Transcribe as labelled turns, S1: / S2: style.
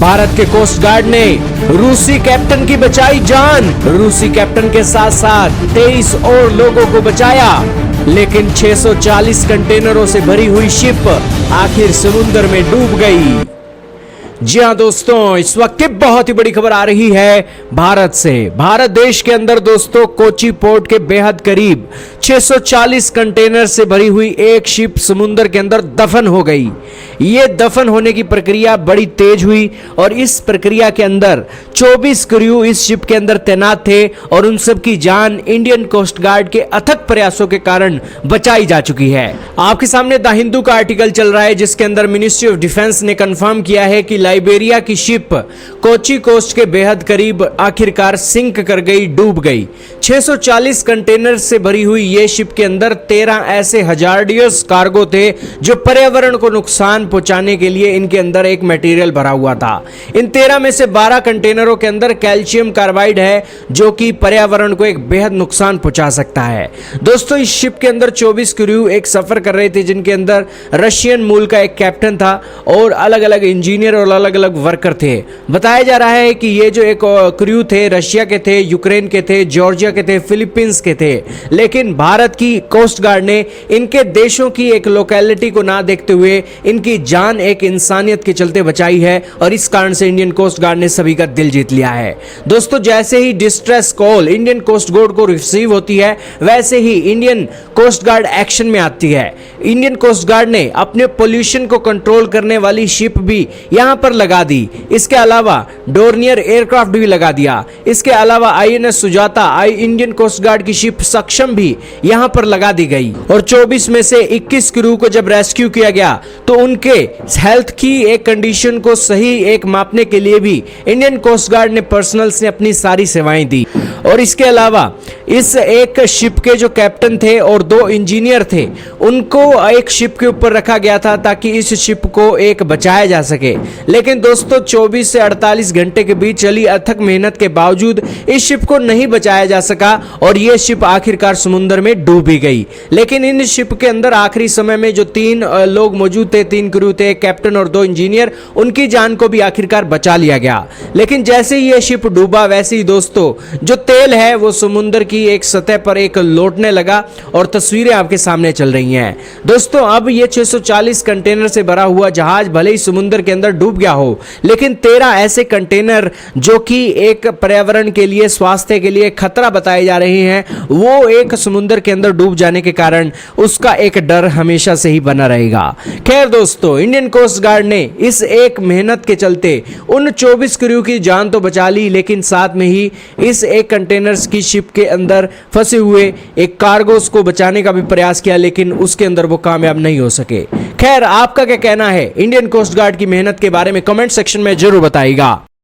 S1: भारत के coast guard ने रूसी कैप्टन की बचाई जान। रूसी कैप्टन के साथ साथ 23 और लोगों को बचाया, लेकिन 640 कंटेनरों से भरी हुई शिप आखिर समुद्र में डूब गई। जी हाँ दोस्तों, इस वक्त की बहुत ही बड़ी खबर आ रही है भारत से। भारत देश के अंदर दोस्तों कोची पोर्ट के बेहद करीब 640 कंटेनर से भरी हुई एक शिप समुद्र के अंदर दफन हो गई। ये दफन होने की प्रक्रिया बड़ी तेज हुई और इस प्रक्रिया के अंदर 24 क्रू इस शिप के अंदर तैनात थे और उन सब की जान इंडियन कोस्ट गार्ड के अथक प्रयासों के कारण बचाई जा चुकी है। आपके सामने द हिंदू का आर्टिकल चल रहा है, जिसके अंदर मिनिस्ट्री ऑफ डिफेंस ने कंफर्म किया है कि लाइबेरिया की शिप कोची कोस्ट के बेहद करीब आखिरकार सिंक कर गई, डूब गई। 640 कंटेनर से भरी हुई ये शिप के अंदर 13 ऐसे हजार्डियस कार्गो थे जो पर्यावरण को नुकसान पहुंचाने के लिए इनके अंदर एक मटेरियल भरा हुआ था। इन 13 में से 12 कंटेनरों के अंदर कैल्शियम कार्बाइड है जो कि पर्यावरण को एक बेहद नुकसान पहुंचा सकता है। दोस्तों इस शिप के अंदर 24 क्रू एक सफर कर रहे थे, जिनके अंदर रशियन मूल का एक कैप्टन था और अलग अलग इंजीनियर और अलग अलग वर्कर थे। बताया जा रहा है कि ये जो एक क्रू थे रशिया के थे, यूक्रेन के थे, जॉर्जिया के थे, फिलीपींस के थे, लेकिन भारत की कोस्ट गार्ड ने इनके देशों की एक लोकेलिटी को ना देखते हुए इनकी जान एक इंसानियत के चलते बचाई है और इस कारण से इंडियन कोस्ट गार्ड ने सभी का दिल जीत लिया है। दोस्तों जैसे ही distress call Indian coast guard को रिसीव होती है, वैसे ही इंडियन कोस्ट गार्ड एक्शन में आती है। इंडियन कोस्ट गार्ड ने अपने पोल्यूशन को कंट्रोल करने वाली शिप भी यहां पर लगा दी। इसके अलावा डोर्नियर एयरक्राफ्ट भी लगा दिया। इसके अलावा INS Sujata Indian coast guard की शिप सक्षम भी यहां पर लगा दी गई और 24 में से 21 क्रू को जब रेस्क्यू किया गया तो उनके हेल्थ की एक कंडीशन को सही एक मापने के लिए भी इंडियन कोस्ट गार्ड ने पर्सनल्स ने अपनी सारी सेवाएं दी। और इसके अलावा इस एक शिप के जो कैप्टन थे और 2 इंजीनियर थे, उनको एक शिप के ऊपर रखा गया था ताकि इस शिप को एक बचाया जा सके। लेकिन दोस्तों 24 से 48 घंटे के बीच चली अथक मेहनत के बावजूद इस शिप को नहीं बचाया जा सका और यह शिप आखिरकार समुद्र में डूब ही गई। लेकिन इन शिप के अंदर आखिरी समय में जो 3 लोग मौजूद थे, 3 क्रू थे, कैप्टन और 2 इंजीनियर, उनकी जान को भी आखिरकार बचा लिया गया। लेकिन जैसे ही यह शिप डूबा, वैसे ही दोस्तों जो तेल है वो समुद्र की एक सतह पर एक लौटने लगा और तस्वीरें आपके सामने चल रही हैं। दोस्तों अब ये 640 कंटेनर से भरा हुआ जहाज भले ही समुद्र के अंदर डूब गया हो, लेकिन 13 ऐसे कंटेनर जो कि एक पर्यावरण के लिए, स्वास्थ्य के लिए खतरा बताए जा रहे हैं, वो एक समुद्र के अंदर डूब जाने के कारण उसका एक डर हमेशा से ही बना रहेगा। खैर दोस्तों, इंडियन कोस्ट गार्ड ने इस एक मेहनत के चलते उन 24 क्रू की जान तो बचा ली, लेकिन साथ में ही इस एक कंटेनर्स की शिप के अंदर फंसे हुए एक कार्गोस को बचाने का भी प्रयास किया, लेकिन उसके अंदर वो कामयाब नहीं हो सके। खैर आपका क्या कहना है इंडियन कोस्ट गार्ड की मेहनत के बारे में कमेंट सेक्शन में जरूर बताइएगा।